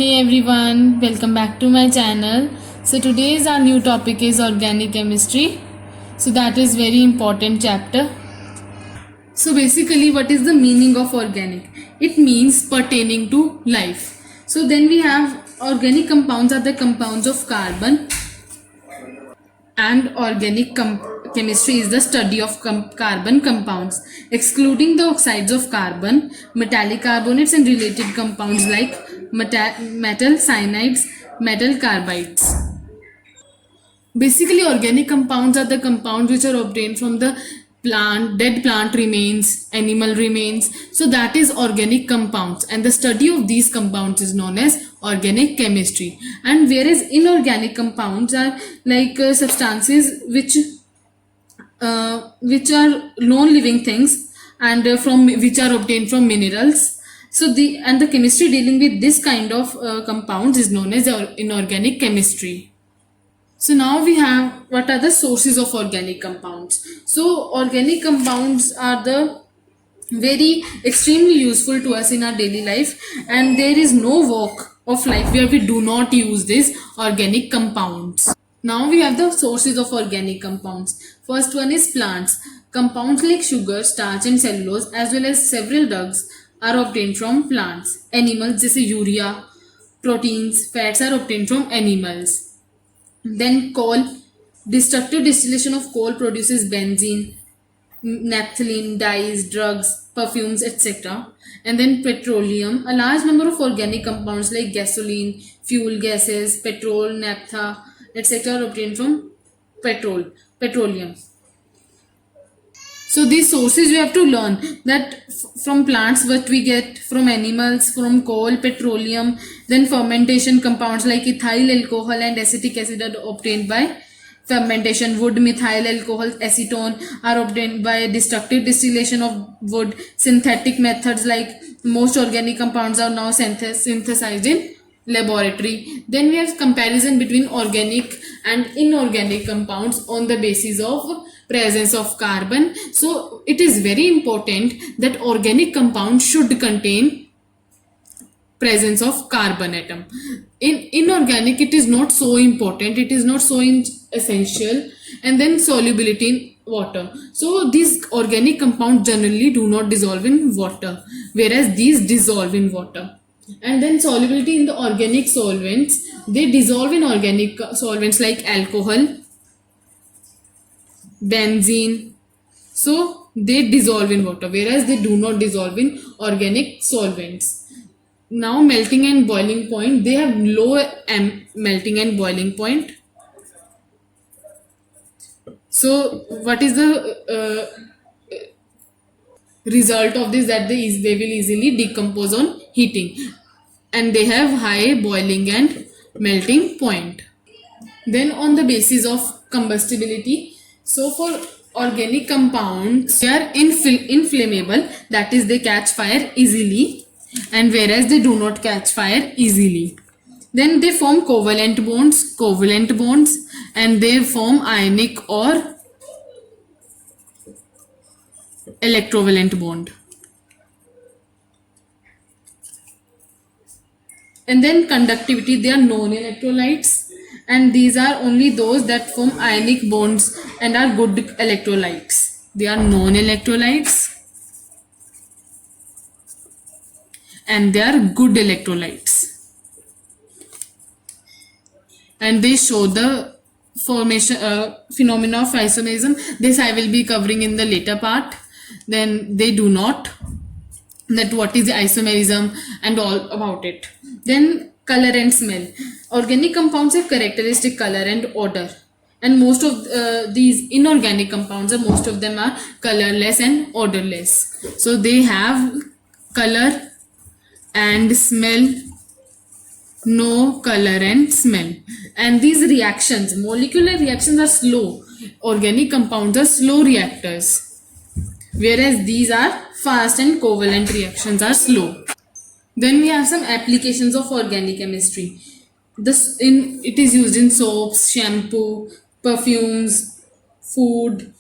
Hey everyone, welcome back to my channel. So today's our new topic is organic chemistry. So that is very important chapter. So basically what is the meaning of organic? It means pertaining to life. So then we have organic compounds are the compounds of carbon, and organic chemistry is the study of carbon compounds excluding the oxides of carbon, metallic carbonates and related compounds like metal cyanides, metal carbides. Basically, organic compounds are the compounds which are obtained from the dead plant remains, animal remains. So that is organic compounds, and the study of these compounds is known as organic chemistry. And whereas inorganic compounds are like substances which are non-living things, and from which are obtained from minerals. So the chemistry dealing with this kind of compounds is known as inorganic chemistry. So now we have what are the sources of organic compounds. So organic compounds are the very extremely useful to us in our daily life, and there is no walk of life where we do not use these organic compounds. Now we have the sources of organic compounds. First one is plants. Compounds like sugar, starch and cellulose as well as several drugs are obtained from plants. Animals, जैसे urea, proteins, fats are obtained from animals. Then coal. Destructive distillation of coal produces benzene, naphthalene, dyes, drugs, perfumes, etc. And then petroleum. A large number of organic compounds like gasoline, fuel gases, petrol, naphtha, etc. are obtained from petroleum. So these sources we have to learn that from plants what we get, from animals, from coal, petroleum, then fermentation compounds like ethyl alcohol and acetic acid are obtained by fermentation. Wood, methyl alcohol, acetone are obtained by destructive distillation of wood. Synthetic methods like most organic compounds are now synthesized in laboratory. Then we have comparison between organic and inorganic compounds on the basis of presence of carbon. So it is very important that organic compound should contain presence of carbon atom. In inorganic it is not so important, it is not so essential. And then solubility in water. So these organic compounds generally do not dissolve in water, whereas these dissolve in water. And then solubility in the organic solvents, they dissolve in organic solvents like alcohol, benzene. So they dissolve in water, whereas they do not dissolve in organic solvents. Now melting and boiling point, they have low melting and boiling point. So what is the result of this? That they will easily decompose on heating, and they have high boiling and melting point. Then on the basis of combustibility, so for organic compounds, they are inflammable, that is they catch fire easily, and whereas they do not catch fire easily. Then they form covalent bonds, and they form ionic or electrovalent bond. And then conductivity, they are known electrolytes, and these are only those that form ionic bonds and are good electrolytes. They are known electrolytes and they are good electrolytes, and they show the formation phenomena of isomerism. This I will be covering in the later part. Then they do not, that what is the isomerism and all about it. Then color and smell. Organic compounds have characteristic color and odor, and most of these inorganic compounds, most of them are colorless and odorless. So they have color and smell, no color and smell. And these reactions, molecular reactions, are slow. Organic compounds are slow reactors, whereas these are fast, and covalent reactions are slow. Then we have some applications of organic chemistry. It is used in soaps, shampoo, perfumes, food,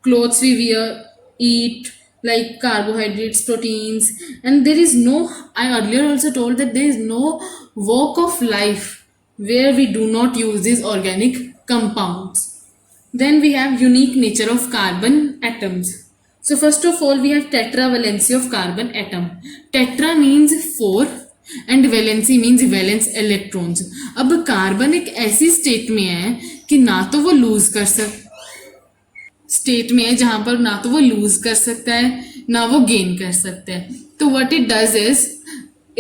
clothes we wear, eat, like carbohydrates, proteins. And there is no, I earlier also told that there is no walk of life where we do not use these organic compounds. Then we have unique nature of carbon atoms. So first of all we have tetravalency of carbon atom. Tetra means 4 and valency means valence electrons. अब carbon एक ऐसी state में है कि ना तो वो loose कर स्टेट में है जहां पर ना तो वो लूज कर सकता है ना वो गेन कर सकता है. तो what it does is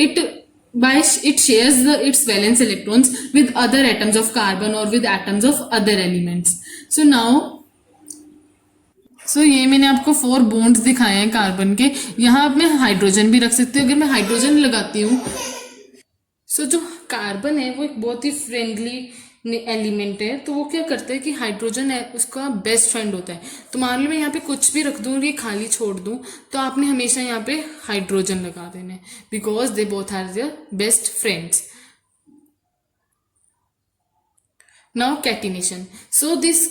it it shares its valence electrons with other atoms of carbon or with atoms of other elements. So ये मैंने आपको 4 बॉन्ड्स दिखाए हैं कार्बन के. यहाँ आप मैं हाइड्रोजन भी रख सकती हूँ. अगर मैं हाइड्रोजन लगाती हूँ जो कार्बन है वो एक बहुत ही फ्रेंडली एलिमेंट है. तो वो क्या करता है कि हाइड्रोजन है उसका बेस्ट फ्रेंड होता है. तो मान लो मैं यहाँ पे कुछ भी रख दूँ और ये खाली छोड़ दूँ तो आपने हमेशा यहाँ पे हाइड्रोजन लगा देना है because they both are their best friends. Now catenation. So this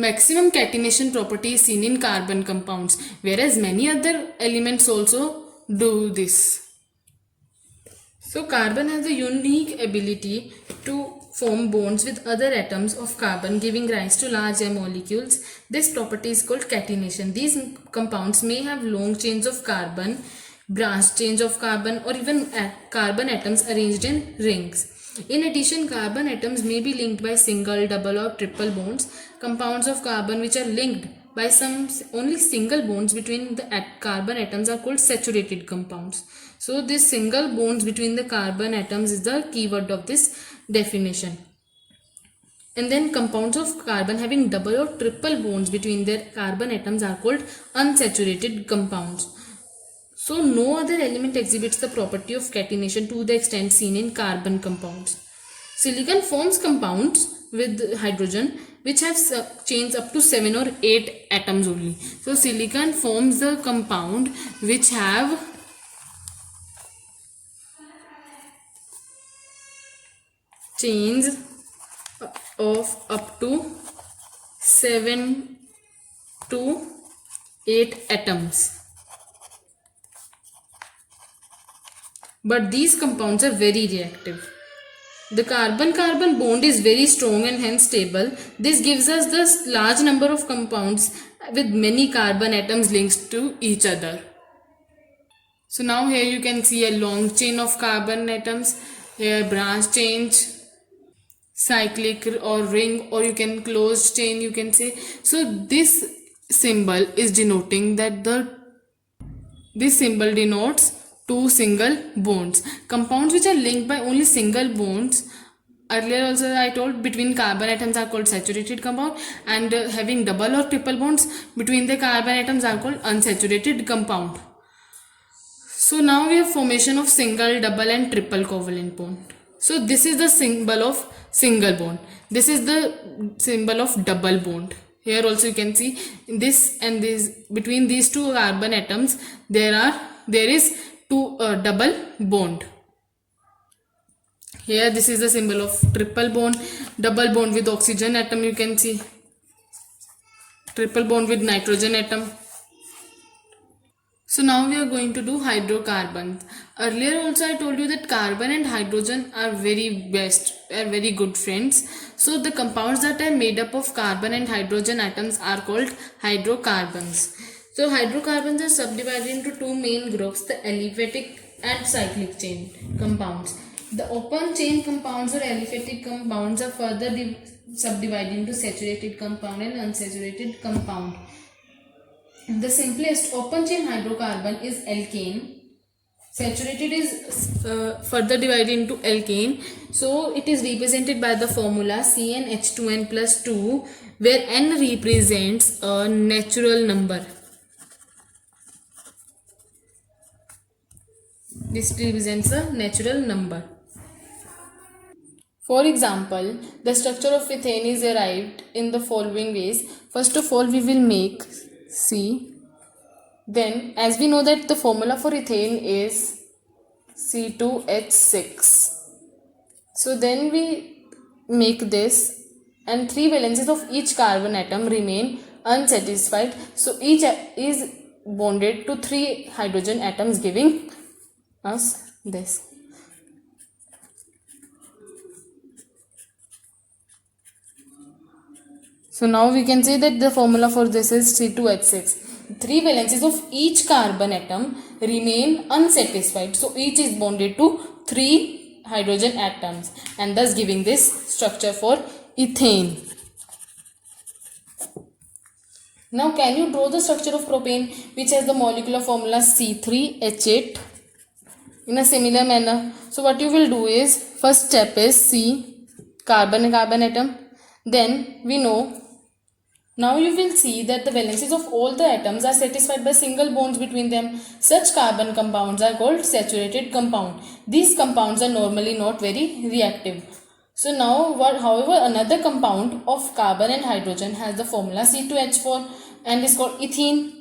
maximum catenation property is seen in carbon compounds whereas many other elements also do this. So carbon has a unique ability to form bonds with other atoms of carbon giving rise to large molecules. This property is called catenation. These compounds may have long chains of carbon, branch chains of carbon or even carbon atoms arranged in rings. In addition, carbon atoms may be linked by single, double or triple bonds. Compounds of carbon which are linked by some only single bonds between the carbon atoms are called saturated compounds. So this single bonds between the carbon atoms is the keyword of this definition. And then compounds of carbon having double or triple bonds between their carbon atoms are called unsaturated compounds. So no other element exhibits the property of catenation to the extent seen in carbon compounds. Silicon forms compounds with hydrogen which have chains up to 7 or 8 atoms only. So silicon forms the compound which have chains of up to 7 to 8 atoms. But these compounds are very reactive. The carbon-carbon bond is very strong and hence stable. This gives us the large number of compounds with many carbon atoms linked to each other. So now here you can see a long chain of carbon atoms, here branch chains, cyclic or ring, or you can closed chain you can say. So this symbol is denoting that this symbol denotes two single bonds. Compounds which are linked by only single bonds, earlier also I told, between carbon atoms are called saturated compound, and having double or triple bonds between the carbon atoms are called unsaturated compound. So now we have formation of single, double and triple covalent bond. So this is the symbol of single bond. This is the symbol of double bond. Here also you can see this and this, between these two carbon atoms there is double bond. Here this is the symbol of triple bond, double bond with oxygen atom you can see, triple bond with nitrogen atom. So now we are going to do hydrocarbons. Earlier also I told you that carbon and hydrogen are very good friends. So the compounds that are made up of carbon and hydrogen atoms are called hydrocarbons. So hydrocarbons are subdivided into two main groups, the aliphatic and cyclic chain compounds. The open chain compounds or aliphatic compounds are further subdivided into saturated compound and unsaturated compound. The simplest open chain hydrocarbon is alkane. Saturated is further divided into alkane. So it is represented by the formula CnH2n plus 2 where n represents a natural number. This represents a natural number. For example, the structure of ethane is arrived in the following ways. First of all, we will make C. Then, as we know that the formula for ethane is C2H6. So then we make this, and 3 valences of each carbon atom remain unsatisfied. So each is bonded to 3 hydrogen atoms giving us this. So now we can say that the formula for this is C2H6. Three valencies of each carbon atom remain unsatisfied. So each is bonded to three hydrogen atoms and thus giving this structure for ethane. Now can you draw the structure of propane which has the molecular formula C3H8 in a similar manner? So what you will do is, first step is C, carbon atom. Then we know, now you will see that the valencies of all the atoms are satisfied by single bonds between them. Such carbon compounds are called saturated compound. These compounds are normally not very reactive. So now however another compound of carbon and hydrogen has the formula C2H4 and is called ethene.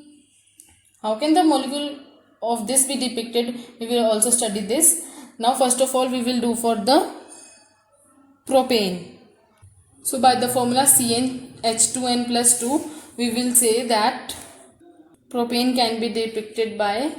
How can the molecule of this be depicted? We will also study this. Now first of all we will do for the propane. So by the formula CnH2n plus 2, we will say that propane can be depicted by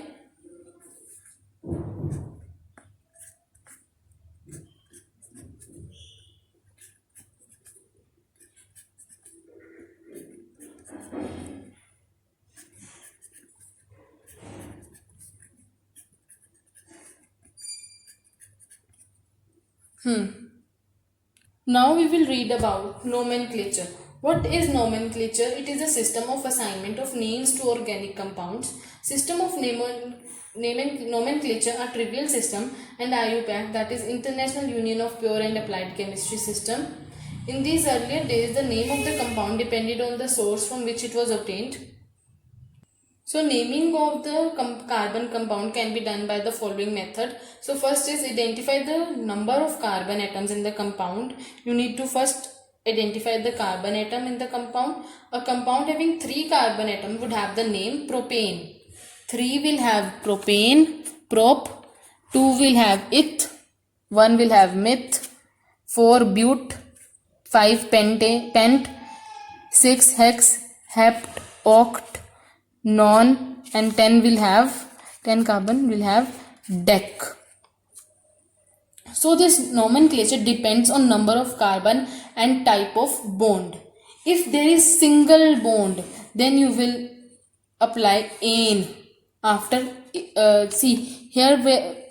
Now we will read about nomenclature. What is nomenclature? It is a system of assignment of names to organic compounds. System of nomenclature are trivial system and IUPAC, that is International Union of Pure and Applied Chemistry system. In these earlier days, the name of the compound depended on the source from which it was obtained. So naming of the carbon compound can be done by the following method. So first is identify the number of carbon atoms in the compound. You need to first identify the carbon atom in the compound. A compound having 3 carbon atoms would have the name propane. 3 will have propane, prop, 2 will have eth, 1 will have meth, 4 but, 5 pent, 6 hex, hept, oct, non, and 10 carbon will have dec. So this nomenclature depends on number of carbon and type of bond. If there is single bond, then you will apply ane. After see here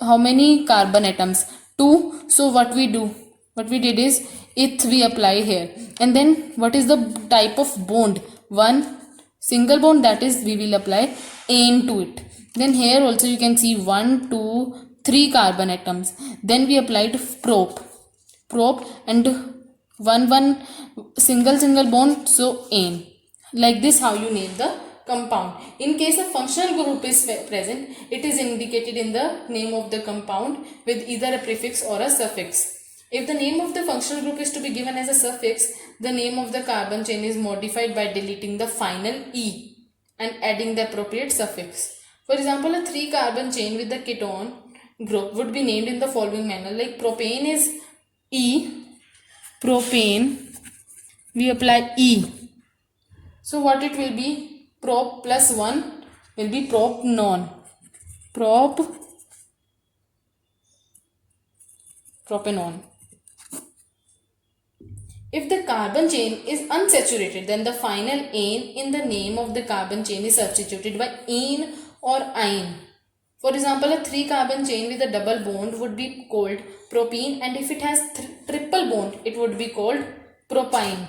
how many carbon atoms? 2. So what we did is eth we apply here, and then what is the type of bond? 1 single bond, that is we will apply ane to it. Then here also you can see 1, 2, 3 carbon atoms. Then we applied prop and 1 single bond, so ane. Like this how you name the compound. In case a functional group is present, it is indicated in the name of the compound with either a prefix or a suffix. If the name of the functional group is to be given as a suffix, the name of the carbon chain is modified by deleting the final E and adding the appropriate suffix. For example, a 3 carbon chain with the ketone group would be named in the following manner. Like propane is E, propane, we apply E. So what it will be? Prop plus 1 will be propanon. Propanon. If the carbon chain is unsaturated, then the final ane in the name of the carbon chain is substituted by ene or ine. For example, a 3 carbon chain with a double bond would be called propene, and if it has triple bond, it would be called propyne.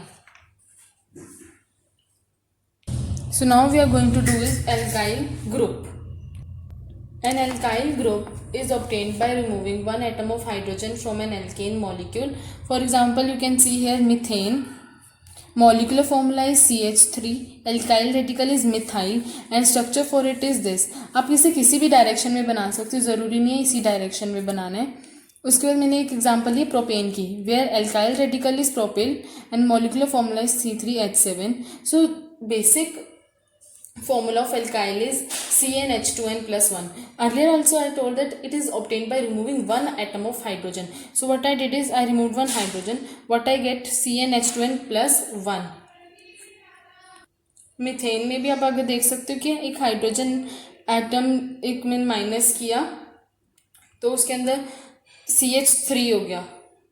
So now we are going to do is alkyl group. An alkyl group is obtained by removing one atom of hydrogen from an alkane molecule. For example, you can see here methane. Molecular formula is CH3, alkyl radical is methyl and structure for it is this. आप इसे किसी भी direction में बना सकते हो, ज़रूरी नहीं है इसी डायरेक्शन में बनाना है. उसके बाद मैंने एक एग्जांपल ली प्रोपेन की, where alkyl radical is propyl and molecular formula is C3H7. So basic formula of alkyl is CnH2n plus 1. Earlier also I told that it is obtained by removing one atom of hydrogen. So what I did is I removed one hydrogen. What I get? CnH2n plus 1. Methane में भी आप आगे देख सकते हो कि एक hydrogen atom एक में माइनस किया तो उसके अंदर CH3 हो गया.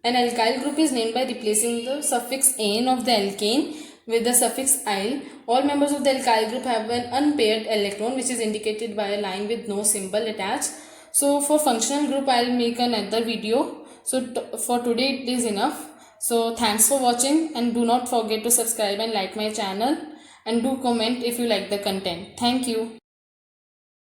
An alkyl group is named by replacing the suffix ane of the alkane with the suffix "-ile". All members of the alkyl group have an unpaired electron which is indicated by a line with no symbol attached. So for functional group I'll make another video. So for today it is enough. So thanks for watching, and do not forget to subscribe and like my channel, and do comment if you like the content. Thank you.